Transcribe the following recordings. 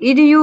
EDU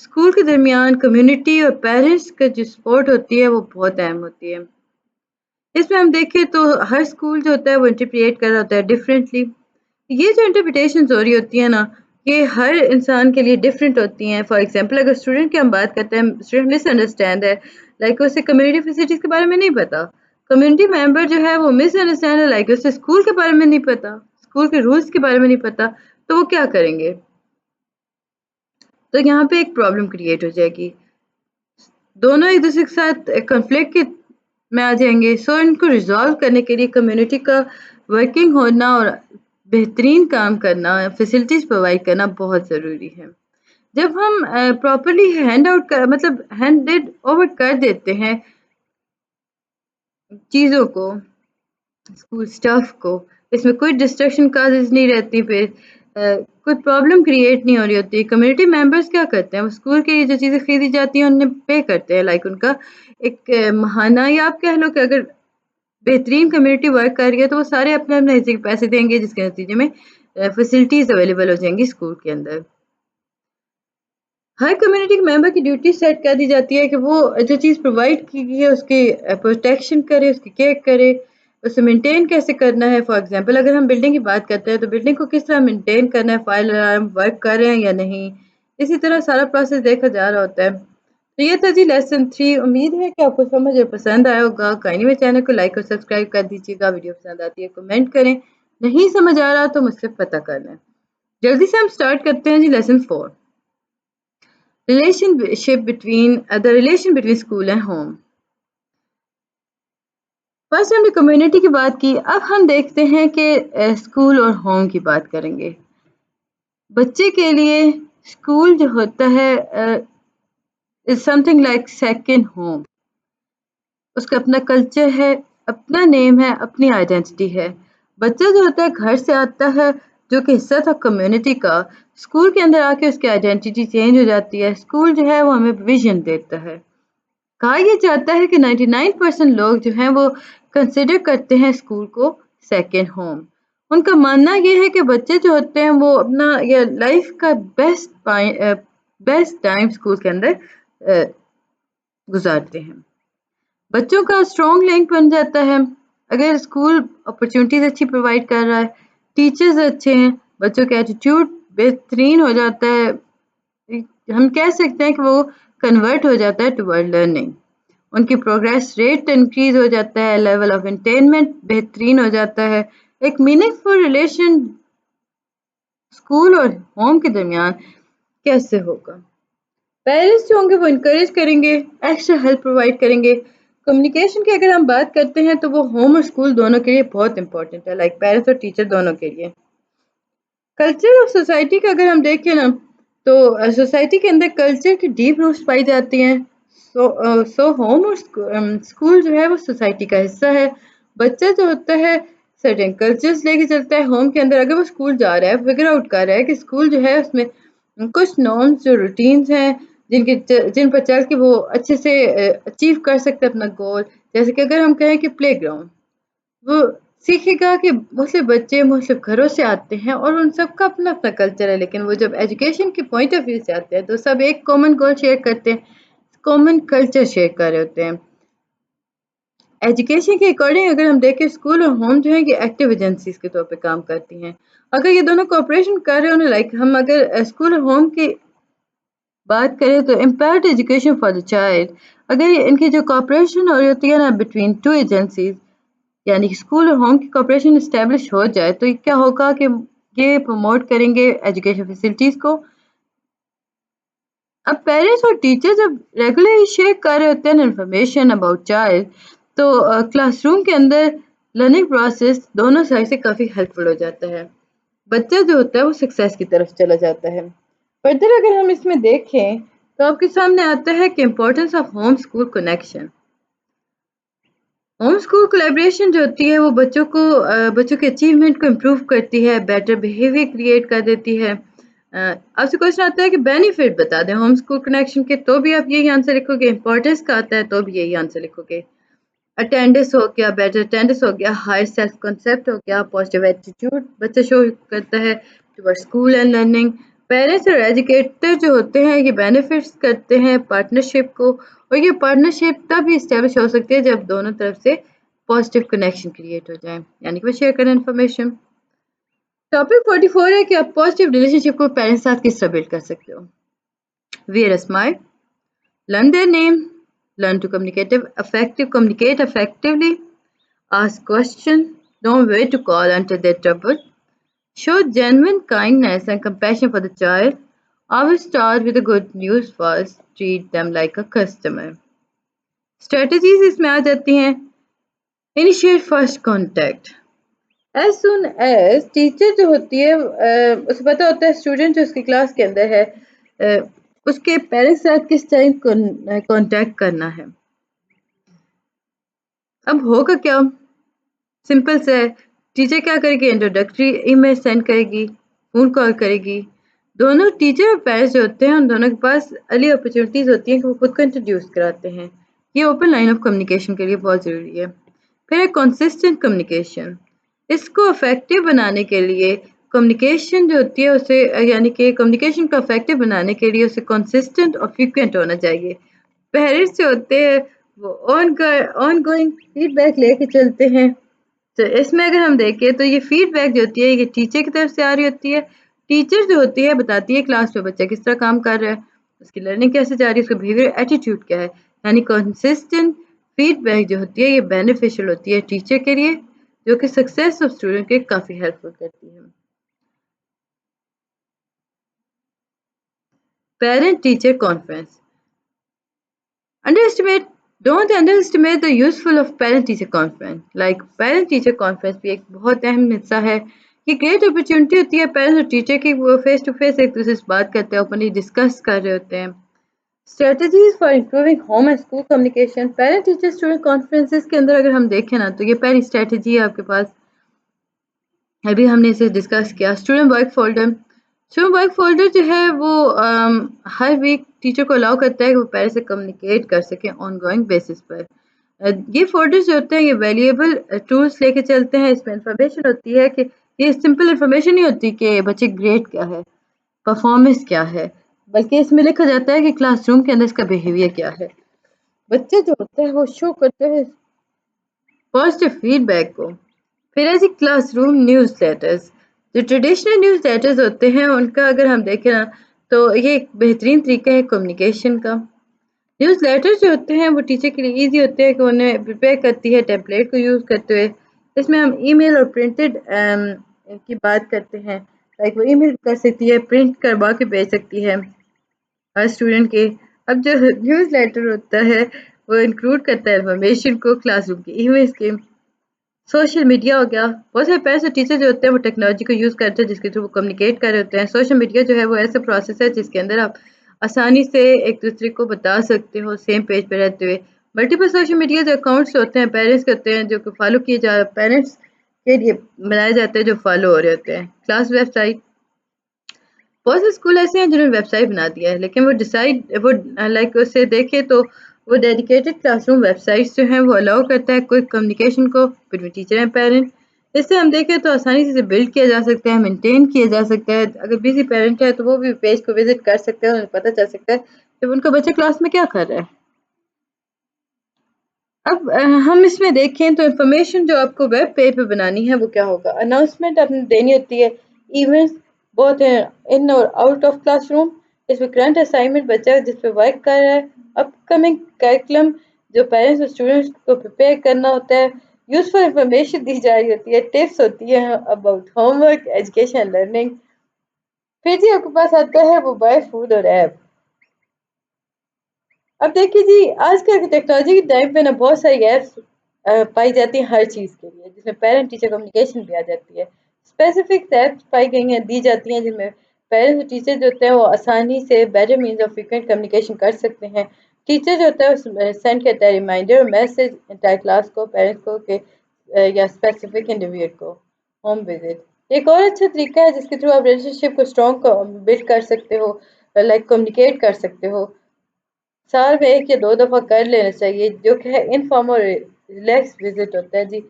school کے درمیان community اور پیرنٹس کا جو سپورٹ ہوتی ہے وہ بہت اہم ہوتی ہے. اس میں ہم دیکھیں تو ہر اسکول جو ہوتا ہے وہ انٹرپریٹ کر رہا ہوتا ہے ڈفرینٹلی. یہ جو انٹرپریٹیشنز ہو رہی ہوتی ہیں نا یہ ہر انسان کے لیے ڈفرینٹ ہوتی ہیں. فار ایگزامپل اگر اسٹوڈنٹ کی ہم بات کرتے ہیں اسٹوڈنٹ مس انڈرسٹینڈ ہے لائک اسے کمیونٹی فیسلٹیز کے بارے میں نہیں پتا. کمیونٹی ممبر جو ہے وہ مس انڈرسٹینڈ ہے لائک اسے اسکول کے بارے میں نہیں پتا اسکول کے رولس کے بارے میں نہیں پتا تو وہ کیا کریں گے. تو یہاں پہ ایک پرابلم کریٹ ہو جائے گی. دونوں ایک دوسرے کے ساتھ کنفلکٹ کے میں آ جائیں گے. سو ان کو ریزالو کرنے کے لیے کمیونٹی کا ورکنگ ہونا اور بہترین کام کرنا فیسلٹیز پرووائڈ کرنا بہت ضروری ہے. جب ہم پراپرلی ہینڈ آؤٹ مطلب ہینڈ اوور کر دیتے ہیں چیزوں کو اسکول اسٹاف کو اس میں کوئی ڈسٹریکشن کازز نہیں رہتی پھر کوئی پرابلم کریٹ نہیں ہو رہی ہوتی. کمیونٹی ممبرس کیا کرتے ہیں وہ اسکول کے لیے جو چیزیں خریدی جاتی ہیں انہیں پے کرتے ہیں لائک ان کا ایک ماہانہ یا آپ کہہ لو کہ اگر بہترین کمیونٹی ورک کر رہی ہے تو وہ سارے اپنے اپنے حصے کے پیسے دیں گے جس کے نتیجے میں فیسلٹیز اویلیبل ہو جائیں گی اسکول کے اندر. ہر کمیونٹی کے ممبر کی ڈیوٹی سیٹ کر دی جاتی ہے کہ وہ جو چیز پرووائڈ کی گئی ہے اس کی پروٹیکشن کرے اس کی کیئر کرے اسے مینٹین کیسے کرنا ہے. فار ایگزامپل اگر ہم بلڈنگ کی بات کرتے ہیں تو بلڈنگ کو کس طرح مینٹین کرنا ہے فائر الارم ورک کر رہے ہیں یا نہیں اسی طرح سارا پروسیس دیکھا جا رہا ہوتا ہے. تو یہ تھا جی لیسن 3. امید ہے کہ آپ کو سمجھ اور پسند آیا ہوگا. کائنڈلی میرے چینل کو لائک اور سبسکرائب کر دیجیے گا. ویڈیو پسند آتی ہے کمنٹ کریں نہیں سمجھ آ رہا تو مجھ سے پتہ کر لیں. جلدی سے ہم سٹارٹ کرتے ہیں جی lesson 4 the relation between school and home. First ہم نے کمیونٹی کی بات کی. اب ہم دیکھتے ہیں کہ اسکول اور ہوم کی بات کریں گے. بچے کے لیے اسکول جو ہوتا ہے is something like second home. اس کا اپنا کلچر ہے اپنا نیم ہے اپنی آئیڈینٹی ہے. بچہ جو ہوتا ہے گھر سے آتا ہے جو کہ حصہ تھا کمیونٹی کا اسکول کے اندر آ کے اس کی آئیڈینٹی چینج ہو جاتی ہے. اسکول جو ہے وہ ہمیں ویژن دیتا ہے. کہا یہ جاتا ہے کہ 99% لوگ جو ہیں وہ کنسیڈر کرتے ہیں اسکول کو سیکنڈ ہوم. ان کا ماننا یہ ہے کہ بچے جو ہوتے ہیں وہ اپنا یہ لائف کا بیسٹ ٹائم اسکول کے اندر گزارتے ہیں. بچوں کا اسٹرانگ لنک بن جاتا ہے اگر اسکول اپرچونیٹیز اچھی پرووائڈ کر رہا ہے ٹیچرز اچھے ہیں بچوں کا ایٹیٹیوڈ بہترین ہو جاتا ہے. ہم کہہ سکتے ہیں کہ وہ کنورٹ ہو جاتا ہے ٹورڈ لرننگ. ان کی پروگریس ریٹ انکریز ہو جاتا ہے لیول آف انٹینمنٹ بہترین ہو جاتا ہے. ایک میننگ فل ریلیشن اسکول اور ہوم کے درمیان کیسے ہوگا. پیرنٹس جو ہوں گے وہ انکریج کریں گے ایکسٹرا ہیلپ پرووائڈ کریں گے. کمیونیکیشن کی اگر ہم بات کرتے ہیں تو وہ ہوم اور اسکول دونوں کے لیے بہت امپورٹنٹ ہے لائک پیرنٹس اور ٹیچر دونوں کے لیے. کلچر اور سوسائٹی کا اگر ہم دیکھیں نا تو سوسائٹی کے اندر کلچر کی ڈیپ روٹس پائی جاتی ہیں. سو ہوم اور اسکول جو ہے وہ سوسائٹی کا حصہ ہے. بچہ جو ہوتا ہے سرٹن کلچرز لے کے چلتا ہے ہوم کے اندر. اگر وہ اسکول جا رہا ہے فگر آؤٹ کر رہا ہے کہ اسکول جو ہے اس میں کچھ نارمس جو روٹینز ہیں جن پر چل کے وہ اچھے سے اچیو کر سکتے اپنا گول. جیسے کہ اگر ہم کہیں کہ پلے گراؤنڈ وہ سیکھے گا کہ مختلف بچے مختلف گھروں سے آتے ہیں اور ان سب کا اپنا اپنا کلچر ہے لیکن وہ جب ایجوکیشن کے پوائنٹ آف ویو سے آتے ہیں تو سب ایک کامن گول شیئر کرتے ہیں کامن کلچر شیئر کر رہے ہوتے ہیں. ایجوکیشن کے اکارڈنگ اگر ہم دیکھیں اسکول اور ہوم جو ہے یہ ایکٹیو ایجنسیز کے طور پہ کام کرتی ہیں. اگر یہ دونوں کوآپریشن کر رہے ہوں لائک ہم اگر اسکول اور ہوم کی بات کریں تو امپیرڈ ایجوکیشن فار دا چائلڈ اگر ان کی جو کوآپریشن ہو رہی ہوتی ہے نا بٹوین ٹو ایجنسیز یعنی اسکول اور ہوم کی کوآپریشن اسٹیبلش ہو جائے تو کیا ہوگا کہ یہ پروموٹ کریں گے ایجوکیشن فیسلٹیز کو. اب پیرنٹس اور ٹیچر جب ریگولرلی شیئر کر رہے ہوتے ہیں انفارمیشن اباؤٹ چائلڈ تو کلاس روم کے اندر لرننگ پروسیس دونوں سائڈ سے کافی ہیلپ فل ہو جاتا ہے. بچہ جو ہوتا ہے وہ سکسیس کی طرف چلا جاتا ہے. فردر اگر ہم اس میں دیکھیں تو آپ کے سامنے آتا ہے کہ importance of home school connection. Home school collaboration جو ہوتی ہے وہ بچوں کے اچیومنٹ کو امپروو کرتی ہے بیٹر بیہیویئر کریٹ کر دیتی ہے. آپ سے کوشچن آتا ہے کہ بینیفٹ بتا دیں ہوم اسکول کنیکشن کے تو بھی آپ یہی آنسر لکھو گے. امپورٹنس کا آتا ہے تو بھی یہی آنسر لکھو گے. اٹینڈنس ہو گیا بیٹر اٹینڈنس ہو گیا ہائر سیلف کنسیپٹ ہو گیا پازیٹیو ایٹیٹیوڈ بچہ شو کرتا ہے toward school and learning. Parents اور ایجوکیٹر جو ہوتے ہیں یہ بینیفٹس کرتے ہیں پارٹنرشپ کو، اور یہ پارٹنرشپ تب ہی اسٹیبلش ہو سکتی ہے جب دونوں طرف سے پازیٹیو کنیکشن کریٹ ہو جائیں، یعنی کہ وہ شیئر کریں انفارمیشن۔ ٹاپک 44 ہے کہ آپ پازیٹیو ریلیشن شپ کو پیرنٹس ساتھ کس طرح بلڈ کر سکتے ہو۔ Wear a smile, learn their name, learn to communicate effectively, ask questions, don't wait to call until they're troubled, show genuine kindness and compassion for the child, always start with the good news first, treat them like a customer. Strategies اس میں آ جاتی ہیں، initiate first contact. As soon as teacher جو ہوتی ہے اسے پتا ہوتا ہے اسٹوڈنٹ جو اس کی کلاس کے اندر ہے اس کے پیرنٹس کے ساتھ کس ٹائم کانٹیکٹ کرنا ہے۔ اب ہوگا کیا، سمپل سے ٹیچر کیا کرے گی، انٹروڈکٹری ای میل سینڈ کرے گی، فون کال کرے گی۔ دونوں ٹیچر اور پیرنٹس جو ہوتے ہیں ان دونوں کے پاس ارلی اپرچونیٹیز ہوتی ہیں کہ وہ خود کو انٹروڈیوس کراتے ہیں، یہ اوپن لائن آف کمیونیکیشن کے لیے بہت ضروری ہے۔ پھر ایک کنسسٹنٹ کمیونیکیشن، اس کو افیکٹو بنانے کے لیے کمیونیکیشن جو ہوتی ہے اسے یعنی کہ کمیونیکیشن کو افیکٹو بنانے کے لیے اسے کنسسٹنٹ اور فریکوینٹ ہونا چاہیے۔ پیرنٹس جو ہوتے ہیں وہ آن گوئنگ فیڈ بیک لے کے چلتے ہیں، تو اس میں اگر ہم دیکھیں تو یہ فیڈ بیک جو ہوتی ہے یہ ٹیچر کی طرف سے آ رہی ہوتی ہے۔ ٹیچر جو ہوتی ہے بتاتی ہے کلاس میں بچہ کس طرح کام کر رہا ہے، اس کی لرننگ کیسے جا رہی ہے، اس کا بیہیویئر ایٹیٹیوڈ کیا ہے، یعنی کنسسٹنٹ فیڈ بیک جو ہوتی ہے یہ بینیفیشل ہوتی ہے ٹیچر کے لیے، جو کہ سکسیس آف اسٹوڈنٹ کے کافی ہیلپ فل کرتی ہے۔ Parent teacher conference, don't underestimate the useful of parent teacher conference. Like parent teacher conference بھی ایک بہت اہم حصہ ہے، یہ گریٹ اپرچونٹی ہوتی ہے پیرنٹس اور ٹیچر کی، وہ فیس ٹو فیس ایک دوسرے سے بات کرتے ہیں، اوپنلی ڈسکس کر رہے ہوتے ہیں۔ Strategies for improving home and school communication, parent teacher student conferences کے اندر اگر ہم دیکھیں نا تو یہ پہلی اسٹریٹجی ہے آپ کے پاس، ابھی ہم نے اسے ڈسکس کیا۔ اسٹوڈنٹ ورک فولڈر جو ہے وہ ہر ویک ٹیچر کو الاؤ کرتا ہے کہ وہ پیرنٹس سے کمیونیکیٹ کر سکیں آن گوئنگ بیسس پر۔ یہ فولڈرز جو ہوتے ہیں یہ ویلیبل ٹولس لے کے چلتے ہیں، اس میں انفارمیشن ہوتی ہے کہ یہ سمپل انفارمیشن نہیں ہوتی کہ بچے گریڈ کیا ہے، پرفارمنس کیا ہے، بلکہ اس میں لکھا جاتا ہے کہ کلاس روم کے اندر اس کا بیہیویئر کیا ہے۔ بچے جو ہوتے ہیں وہ شو کرتے ہیں پازیٹیو فیڈ بیک کو۔ پھر ایسی کلاس روم نیوز لیٹرز، جو ٹریڈیشنل نیوز لیٹرز ہوتے ہیں ان کا اگر ہم دیکھیں نا تو یہ ایک بہترین طریقہ ہے کمیونیکیشن کا۔ نیوز لیٹرز جو ہوتے ہیں وہ ٹیچر کے لیے ایزی ہوتے ہیں کہ انہیں پریپیئر کرتی ہے ٹیمپلیٹ کو یوز کرتے ہوئے، اس میں ہم ای میل اور پرنٹڈ کی بات کرتے ہیں، لائک وہ ای میل کر سکتی ہے، پرنٹ کروا کے بھیج سکتی ہے ہر اسٹوڈنٹ کے۔ اب جو نیوز لیٹر ہوتا ہے وہ انکلوڈ کرتا ہے انفارمیشن کو کلاس روم کی ایونٹس کے۔ سوشل میڈیا ہو گیا، بہت سارے پیرنٹس اور ٹیچر جو ہوتے ہیں وہ ٹیکنالوجی کو یوز کرتے ہیں جس کے تھرو وہ کمیونیکیٹ کر رہے ہوتے ہیں۔ سوشل میڈیا جو ہے وہ ایسا پروسیس ہے جس کے اندر آپ آسانی سے ایک دوسرے کو بتا سکتے ہو سیم پیج پہ رہتے ہوئے۔ ملٹیپل سوشل میڈیا جو اکاؤنٹس ہوتے ہیں پیرنٹس کے ہوتے ہیں جو کہ فالو کیے جا پیرنٹس کے لیے بنائے جاتے ہیں جو فالو ہو رہے ہوتے ہیں۔ کلاس ویب سائٹ، بہت سے اسکول ایسے ہیں جنہوں نے ویب سائٹ بنا دیا ہے لیکن وہ لائک اسے دیکھے تو وہ dedicated class room web sites جو ہیں وہ الاؤ کرتا ہے کوئی کمیونیکیشن کو بٹوین ٹیچر اینڈ پیرنٹ۔ اس سے ہم دیکھیں تو آسانی سے بلڈ کیا جا سکتا ہے، مینٹین کیا جا سکتا ہے۔ اگر بزی پیرنٹ ہے تو وہ بھی پیج کو وزٹ کر سکتے ہیں، انہیں پتہ چل سکتا ہے کہ ان کا بچہ کلاس میں کیا کر رہا ہے۔ اب ہم اس میں دیکھیں تو انفارمیشن جو آپ کو ویب پیج پہ بنانی ہے وہ کیا ہوگا۔ اناؤنسمنٹ آپ نے دینی ہوتی ہے، ایونٹس بہت ہیں ان اور آؤٹ آف کلاس روم، اس میں کرنٹ اسائنمنٹ بچہ جس پہ ورک کر رہا ہے، اپ کمنگ کریکولم جو پیرنٹس اور اسٹوڈنٹس کو پریپیئر کرنا ہوتا ہے، یوزفل انفارمیشن دی جا رہی ہوتی ہے، ٹپس ہوتی ہیں about home work, education, learning. پھر جی آپ کے پاس آتا ہے موبائل فون اور ایپ۔ اب دیکھیے جی آج کل کے ٹیکنالوجی کے ٹائم پہ نا بہت ساری ایپس پائی جاتی ہیں ہر چیز کے لیے، جس میں پیرنٹ ٹیچر کمیونیکیشن بھی آ جاتی ہے۔ اسپیسیفک ایپس پائی گئی ہیں، دی جاتی ہیں جن میں پیرنٹس اور ٹیچر جو ہوتے ہیں وہ آسانی سے better means of frequent communication کر سکتے ہیں۔ ٹیچر جو ہوتا ہے وہ سینڈ کرتا ہے ریمائنڈر اور میسج انٹائر کلاس کو، پیرنٹس کو کہ یا اسپیسیفک انڈیویڈ کو ہوم وزٹ۔ ایک اور اچھا طریقہ ہے جس کے تھرو آپ ریلیشن شپ کو اسٹرانگ بلڈ کر سکتے ہو، لائک کمیونیکیٹ کر سکتے ہو، سال میں 1 یا 2 دفعہ کر لینا چاہیے، جو کہ ہے انفارمل ریلیکس وزٹ ہوتا ہے جی،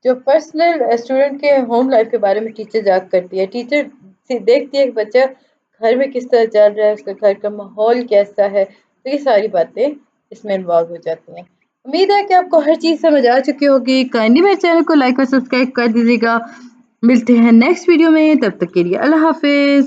جو پرسنل اسٹوڈنٹ کے ہوم لائف کے بارے میں ٹیچر جا کرتی ہے۔ ٹیچر دیکھتی ہے کہ بچہ گھر میں کس طرح چل رہا ہے، اس کا گھر کا ماحول کیسا ہے، تو یہ ساری باتیں اس میں انوالو ہو جاتی ہیں۔ امید ہے کہ آپ کو ہر چیز سمجھ آ چکی ہوگی۔ کائنڈلی میرے چینل کو لائک اور سبسکرائب کر دیجیے گا۔ ملتے ہیں نیکسٹ ویڈیو میں، تب تک کے لیے اللہ حافظ۔